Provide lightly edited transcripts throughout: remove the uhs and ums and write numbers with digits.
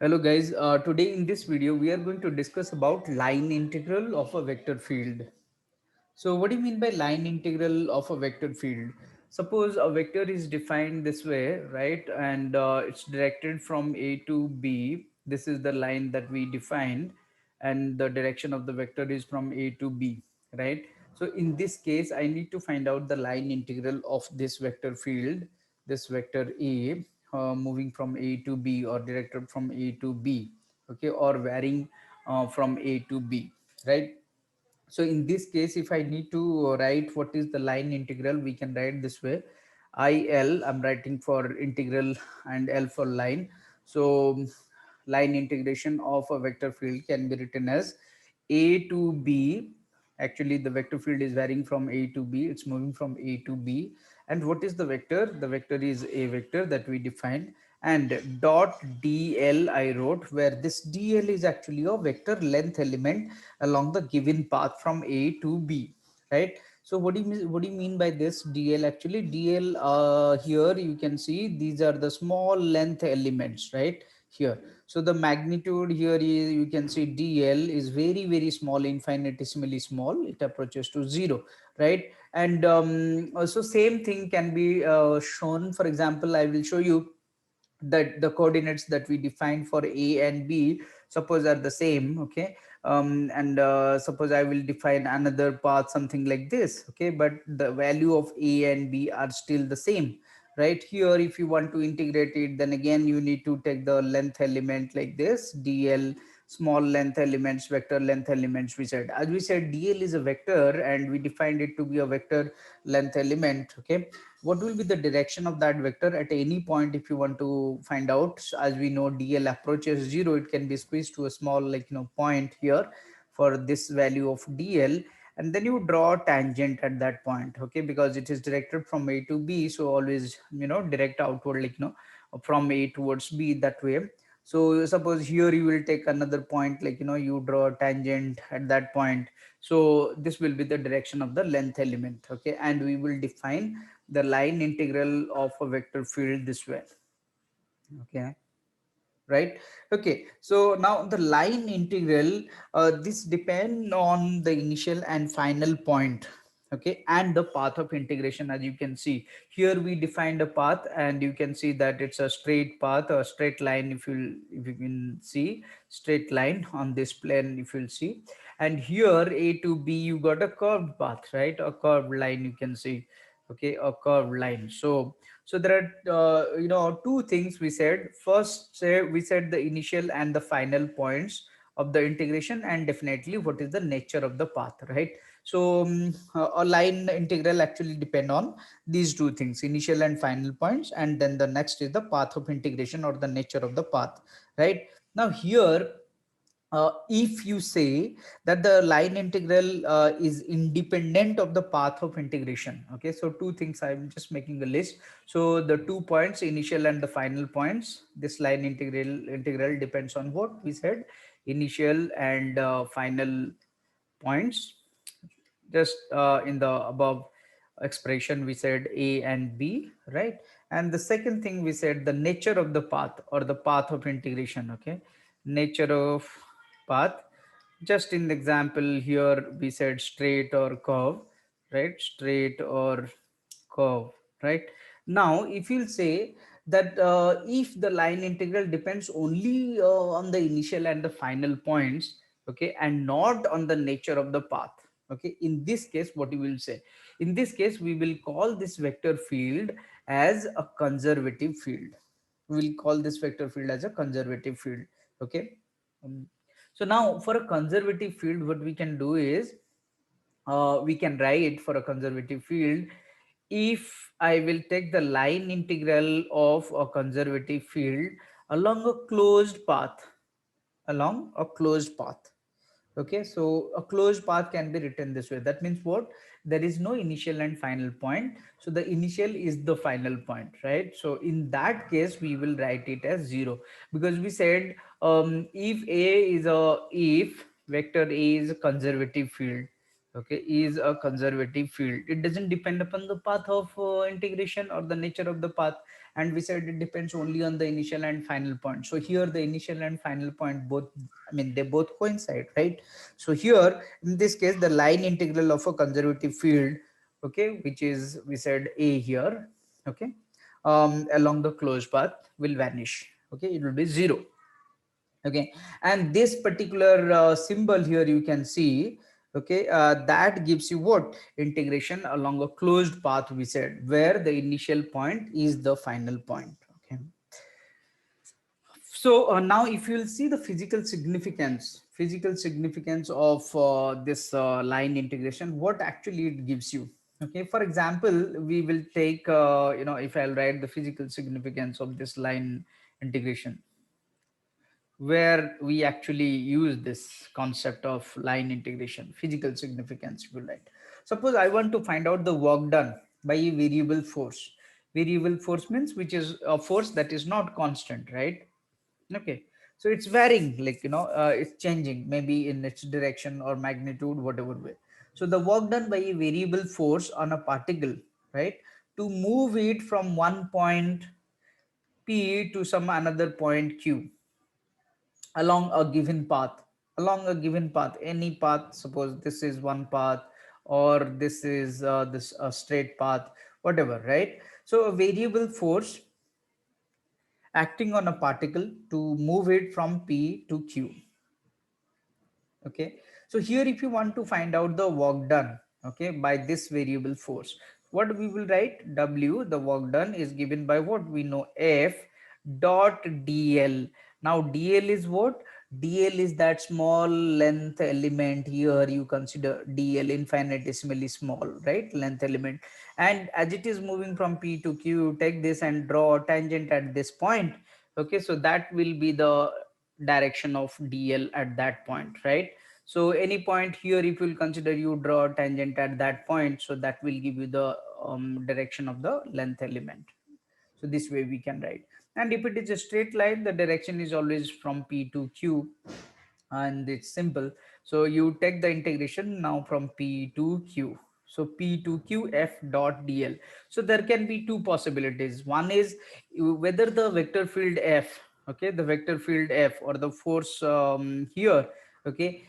Hello guys, today in this video we are going to discuss about line integral of a vector field. So what do you mean by line integral of a vector field? Suppose a vector is defined this way, right? And it's directed from A to B. This is the line that we defined, and the direction of the vector is from A to B, right? So in this case, I need to find out the line integral of this vector field, this vector A, moving from A to B or directed from A to B, okay, or varying from A to B, right? So in this case, if I need to write what is the line integral, we can write this way. I'm writing for integral and L for line. So line integration of a vector field can be written as A to B. Actually, the vector field is varying from A to B. It's moving from A to B. And what is the vector? The vector is a vector that we defined. And dot dl I wrote, where this dl is actually a vector length element along the given path from A to B, right? So what do you mean by this dl? Actually, dl, here you can see these are the small length elements, right? Here, so the magnitude here is, you can see dl is very small, infinitesimally small. It approaches to zero, right? And also same thing can be shown. For example, I will show you that the coordinates that we defined for A and B suppose are the same, okay. And suppose I will define another path something like this, okay, but the value of A and B are still the same, right? Here if you want to integrate it, then again you need to take the length element like this dl, small length elements, vector length elements. We said, as we said, dl is a vector and we defined it to be a vector length element, okay. What will be the direction of that vector at any point if you want to find out? So as we know, dl approaches zero, it can be squeezed to a small, like, point here for this value of dl, and then you draw a tangent at that point, okay, because it is directed from A to B. So always, direct outward, like, from A towards B, that way. So suppose here you will take another point, like, you draw a tangent at that point. So this will be the direction of the length element, okay, and we will define the line integral of a vector field this way, okay, right? Okay, so now the line integral, this depend on the initial and final point, okay, and the path of integration. As you can see here, we defined a path, and you can see that it's a straight path, a straight line. If you can see straight line on this plane, if you'll see. And here A to B, you got a curved path, right? A curved line, you can see, okay, a curved line. So there are two things we said. First, we said the initial and the final points of the integration, and definitely what is the nature of the path, right? So a line integral actually depend on these two things, initial and final points, and then the next is the path of integration or the nature of the path, right? Now here, if you say that the line integral is independent of the path of integration, okay, so two things, I'm just making a list. So the 2 points, initial and the final points, this line integral depends on what we said, initial and final points. Just in the above expression, we said A and B, right? And the second thing, we said the nature of the path or the path of integration, okay, nature of path. Just in the example here, we said straight or curve, right? Straight or curve, right? Now if you'll say that if the line integral depends only on the initial and the final points, okay, and not on the nature of the path, okay, in this case, what you will say, in this case we will call this vector field as a conservative field. We will call this vector field as a conservative field, okay. Um, so now for a conservative field, what we can do is, we can write for a conservative field, if I will take the line integral of a conservative field along a closed path, along a closed path, okay. So a closed path can be written this way. That means what? There is no initial and final point, so the initial is the final point, right? So in that case we will write it as zero, because we said, if A is a, if vector A is a conservative field, okay, is a conservative field, it doesn't depend upon the path of integration or the nature of the path. and we said it depends only on the initial and final point. So here the initial and final point both, I mean, they both coincide, right? So here in this case the line integral of a conservative field, okay, which is we said a here, okay, along the closed path will vanish, okay, it will be 0. Okay, and this particular symbol here you can see, okay, that gives you what, integration along a closed path, we said, where the initial point is the final point. Okay, so now if you'll see the physical significance of this line integration, what actually it gives you. Okay, for example, we will take if I'll write the physical significance of this line integration, where we actually use this concept of line integration, physical significance, if you like. Suppose I want to find out the work done by a variable force. Variable force means which is a force that is not constant, right? Okay, so it's varying, like it's changing maybe in its direction or magnitude, whatever way. So the work done by a variable force on a particle, right, to move it from one point P to some another point Q along a given path, any path. Suppose this is one path, or this is this a straight path, whatever, right? So a variable force acting on a particle to move it from P to Q. Okay, so here if you want to find out the work done, okay, by this variable force, what we will write, W, the work done is given by what we know, F dot dl. Now dl is what, dl is that small length element. Here you consider dl infinitesimally small, right, length element, and as it is moving from P to Q, take this and draw a tangent at this point. Okay, so that will be the direction of dl at that point, right? So any point here, if you'll consider, you draw a tangent at that point, so that will give you the direction of the length element. So this way we can write. And if it is a straight line, the direction is always from P to Q, and it's simple. So you take the integration now from P to Q. So P to Q F dot dl. So there can be two possibilities. One is whether the vector field F, okay, the vector field F or the force here, okay,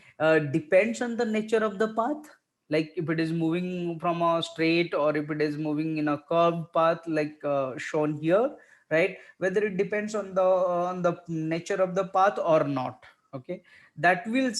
depends on the nature of the path. Like if it is moving from a straight, or if it is moving in a curved path, like shown here, right? Whether it depends on the nature of the path or not. Okay, that will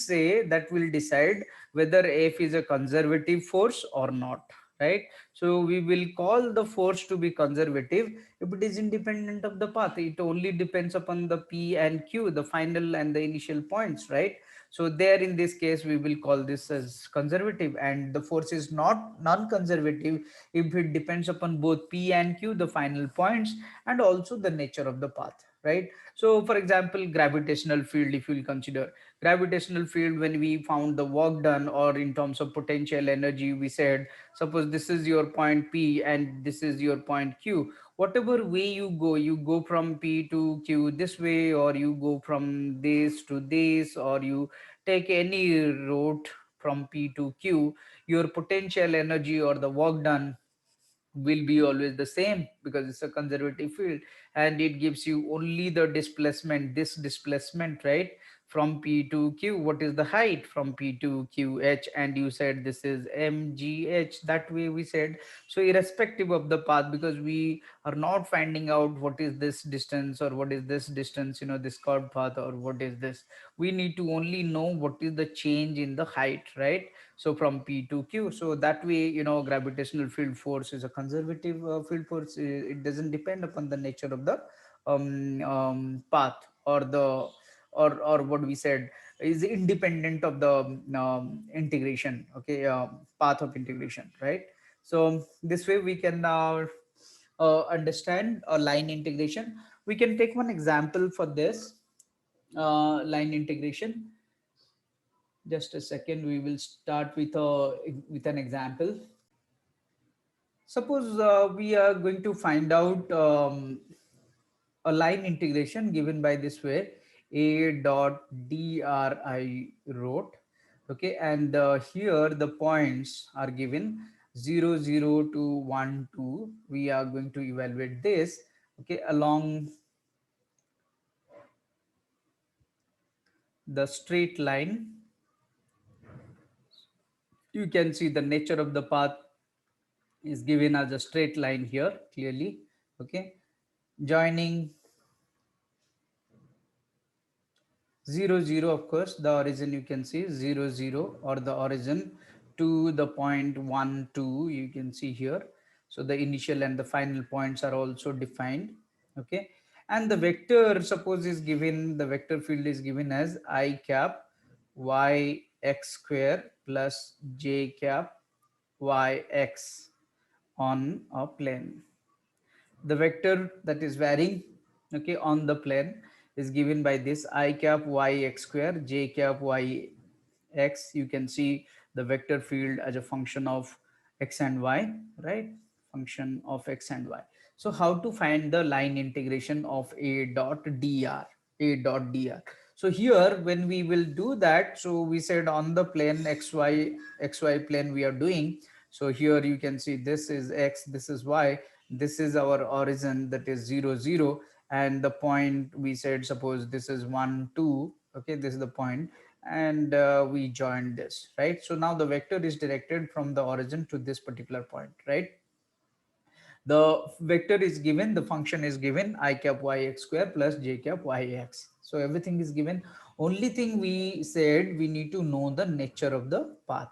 decide whether F is a conservative force or not, right? So we will call the force to be conservative if it is independent of the path. It only depends upon the P and Q, the final and the initial points, right? So there in this case we will call this as conservative, and the force is not non-conservative if it depends upon both P and Q, the final points, and also the nature of the path, right? So for example, gravitational field, if you will consider gravitational field, when we found the work done, or in terms of potential energy, we said, suppose this is your point P and this is your point Q. Whatever way you go from P to Q this way, or you go from this to this, or you take any route from P to Q, your potential energy or the work done will be always the same, because it's a conservative field, and it gives you only the displacement, this displacement, right, from P to Q. What is the height from P to Q? H, and you said this is mgh, that way we said. So irrespective of the path, because we are not finding out what is this distance or what is this distance, this curved path, or what is this, we need to only know what is the change in the height, right? So from P to Q. So that way, gravitational field force is a conservative field force. It doesn't depend upon the nature of the path, or the or what we said is independent of the integration, okay, path of integration, right? So this way we can understand a line integration. We can take one example for this line integration. Just a second, we will start with an example. Suppose we are going to find out a line integration given by this way, a dot dri wrote, okay, and here the points are given 0 0 to 1 2. We are going to evaluate this okay, along the straight line. You can see the nature of the path is given as a straight line here clearly, okay, joining 0 0. Of course the origin you can see 0 0, or the origin to the point 1 2, you can see here. So the initial and the final points are also defined, okay. And the vector, suppose, is given, the vector field is given as I cap y x square plus j cap y x on a plane. The vector that is varying, okay, on the plane is given by this I cap y x square j cap y x. You can see the vector field as a function of x and y, right? Function of x and y. So how to find the line integration of a dot dr, a dot dr? So here when we will do that, so we said on the plane xy plane we are doing. So here you can see this is x, this is y, this is our origin, that is 0 0, and the point we said, suppose this is 1 2, okay, this is the point, and we joined this, right? So now the vector is directed from the origin to this particular point, right? The vector is given, the function is given I cap y x square plus j cap y x. So everything is given. Only thing we said, we need to know the nature of the path.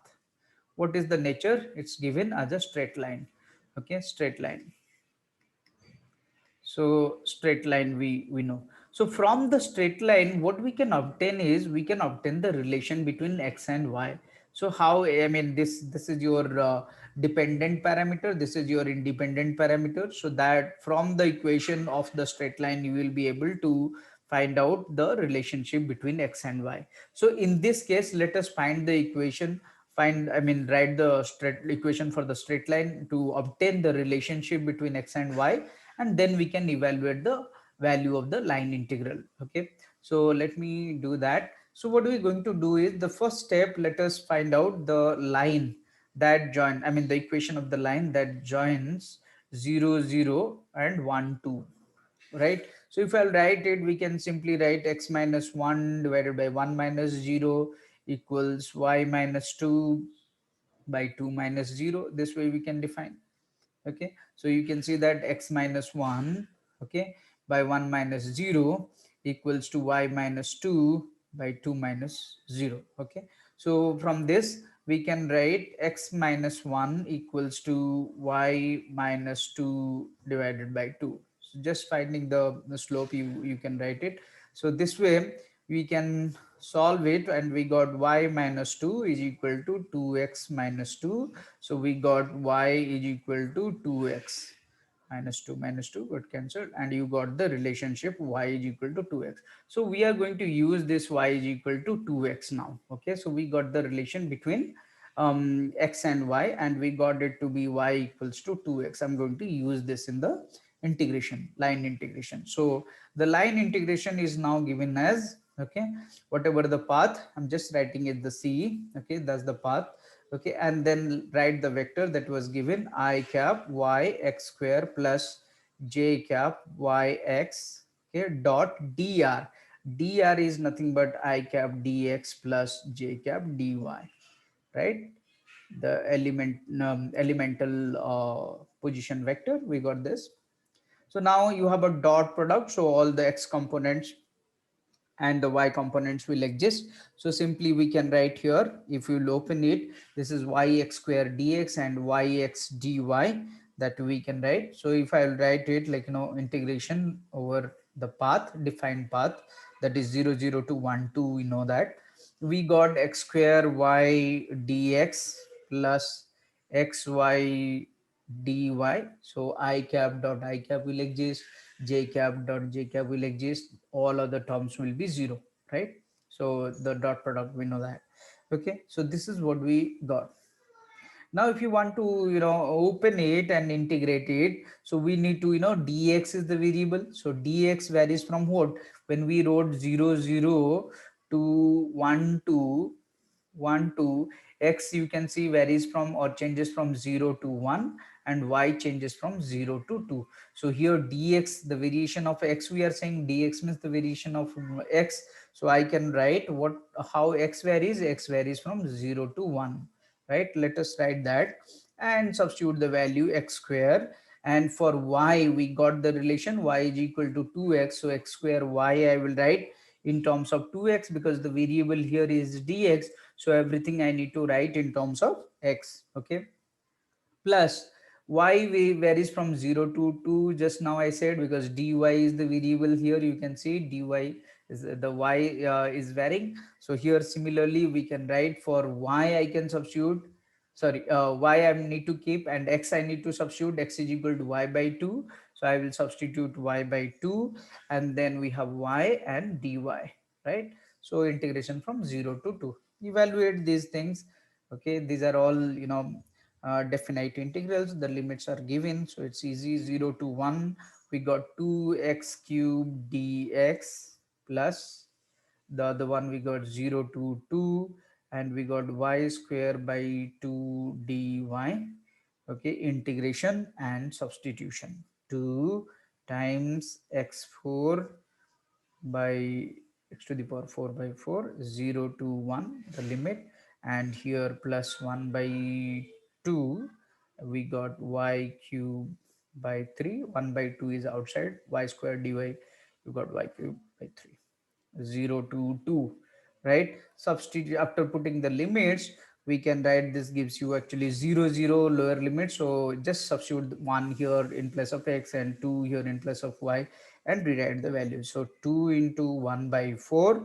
What is the nature? It's given as a straight line, okay, straight line. So straight line we know. So from the straight line what we can obtain is, we can obtain the relation between x and y. So how, I mean, this is your dependent parameter, this is your independent parameter. So that from the equation of the straight line you will be able to find out the relationship between x and y. So in this case let us find the equation, find, I mean, write the straight equation for the straight line to obtain the relationship between x and y, and then we can evaluate the value of the line integral, okay. So let me do that. So what we're going to do is, the first step, let us find out the line that join, I mean the equation of the line that joins 0 0 and 1 2, right? So if I'll write it, we can simply write x minus 1 divided by 1 minus 0 equals y minus 2 by 2 minus 0. This way we can define, okay. So you can see that x minus 1, okay, by 1 minus 0 equals to y minus 2 by 2 minus 0, okay. So from this we can write x minus 1 equals to y minus 2 divided by 2. So just finding the slope, you can write it. So this way we can solve it, and we got y minus 2 is equal to 2x minus 2. So we got y is equal to 2x minus 2 got cancelled, and you got the relationship y is equal to 2x. So we are going to use this y is equal to 2x now, okay. So we got the relation between x and y, and we got it to be y equals to 2x. I'm going to use this in the integration, line integration. So the line integration is now given as, okay, whatever the path, I'm just writing it the c, okay, that's the path, okay. And then write the vector that was given I cap y x square plus j cap y x, okay, dot dr. Dr is nothing but I cap dx plus j cap dy, right? The elemental position vector, we got this. So now you have a dot product, so all the x components and the y components will exist. So simply we can write here, if you will open it, this is yx square dx and yx dy, that we can write. So if I will write it like, integration over the path, defined path, that is 0 0 to 1 2, we know that we got x square y dx plus xy dy. So I cap dot I cap will exist, j cap dot j cap will exist, all other terms will be 0, right? So the dot product, we know that, okay. So this is what we got. Now if you want to open it and integrate it, so we need to, dx is the variable. So dx varies from what, when we wrote 0 0 to 1 2, x you can see varies from or changes from 0 to 1, and y changes from 0 to 2. So here dx, the variation of x, we are saying dx means the variation of x. So I can write what, how x varies from 0 to 1, right? Let us write that and substitute the value x square. And for y, we got the relation y is equal to 2x, so x square y I will write in terms of 2x, because the variable here is dx, so everything I need to write in terms of x. Okay, plus y varies from 0 to 2, just now I said, because dy is the variable here. You can see dy is the y is varying. So here similarly we can write for y I can substitute, sorry, y I need to keep, and x I need to substitute. X is equal to y by 2, so I will substitute y by 2, and then we have y and dy, right? So integration from 0 to 2, evaluate these things. Okay, these are all, definite integrals. The limits are given, so it's easy. 0 to 1, we got 2x cube dx, plus the other one we got 0 to 2, and we got y square by 2 dy. Okay, integration and substitution. 2 times x4 by x to the power 4 by 4, 0 to 1 the limit, and here plus 1 by 2, we got y cube by 3, 1 by 2 is outside, y square dy, you got y cube by 3. 0 to 2, right? Substitute after putting the limits, we can write, this gives you actually 0 0 lower limit, so just substitute 1 here in place of x and 2 here in place of y, and rewrite the value. So 2 into 1 by 4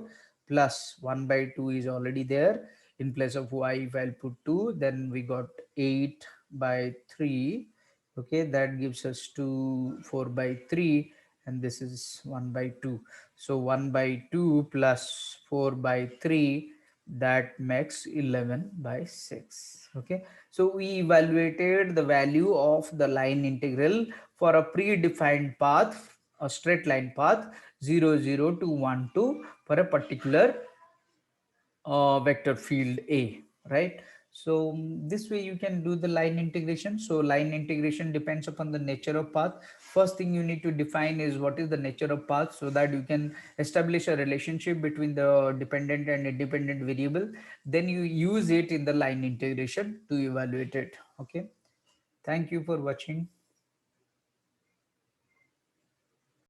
plus 1 by 2 is already there. In place of y, if I'll put 2, then we got 8 by 3. Okay, that gives us 2 4 by 3, and this is 1 by 2. So 1 by 2 plus 4 by 3, that makes 11 by 6. Okay, so we evaluated the value of the line integral for a predefined path, a straight line path, 0 0 to 1 2, for a particular vector field A, right? So this way you can do the line integration. So line integration depends upon the nature of path. First thing you need to define is what is the nature of path, so that you can establish a relationship between the dependent and independent variable. Then you use it in the line integration to evaluate it. Okay, thank you for watching.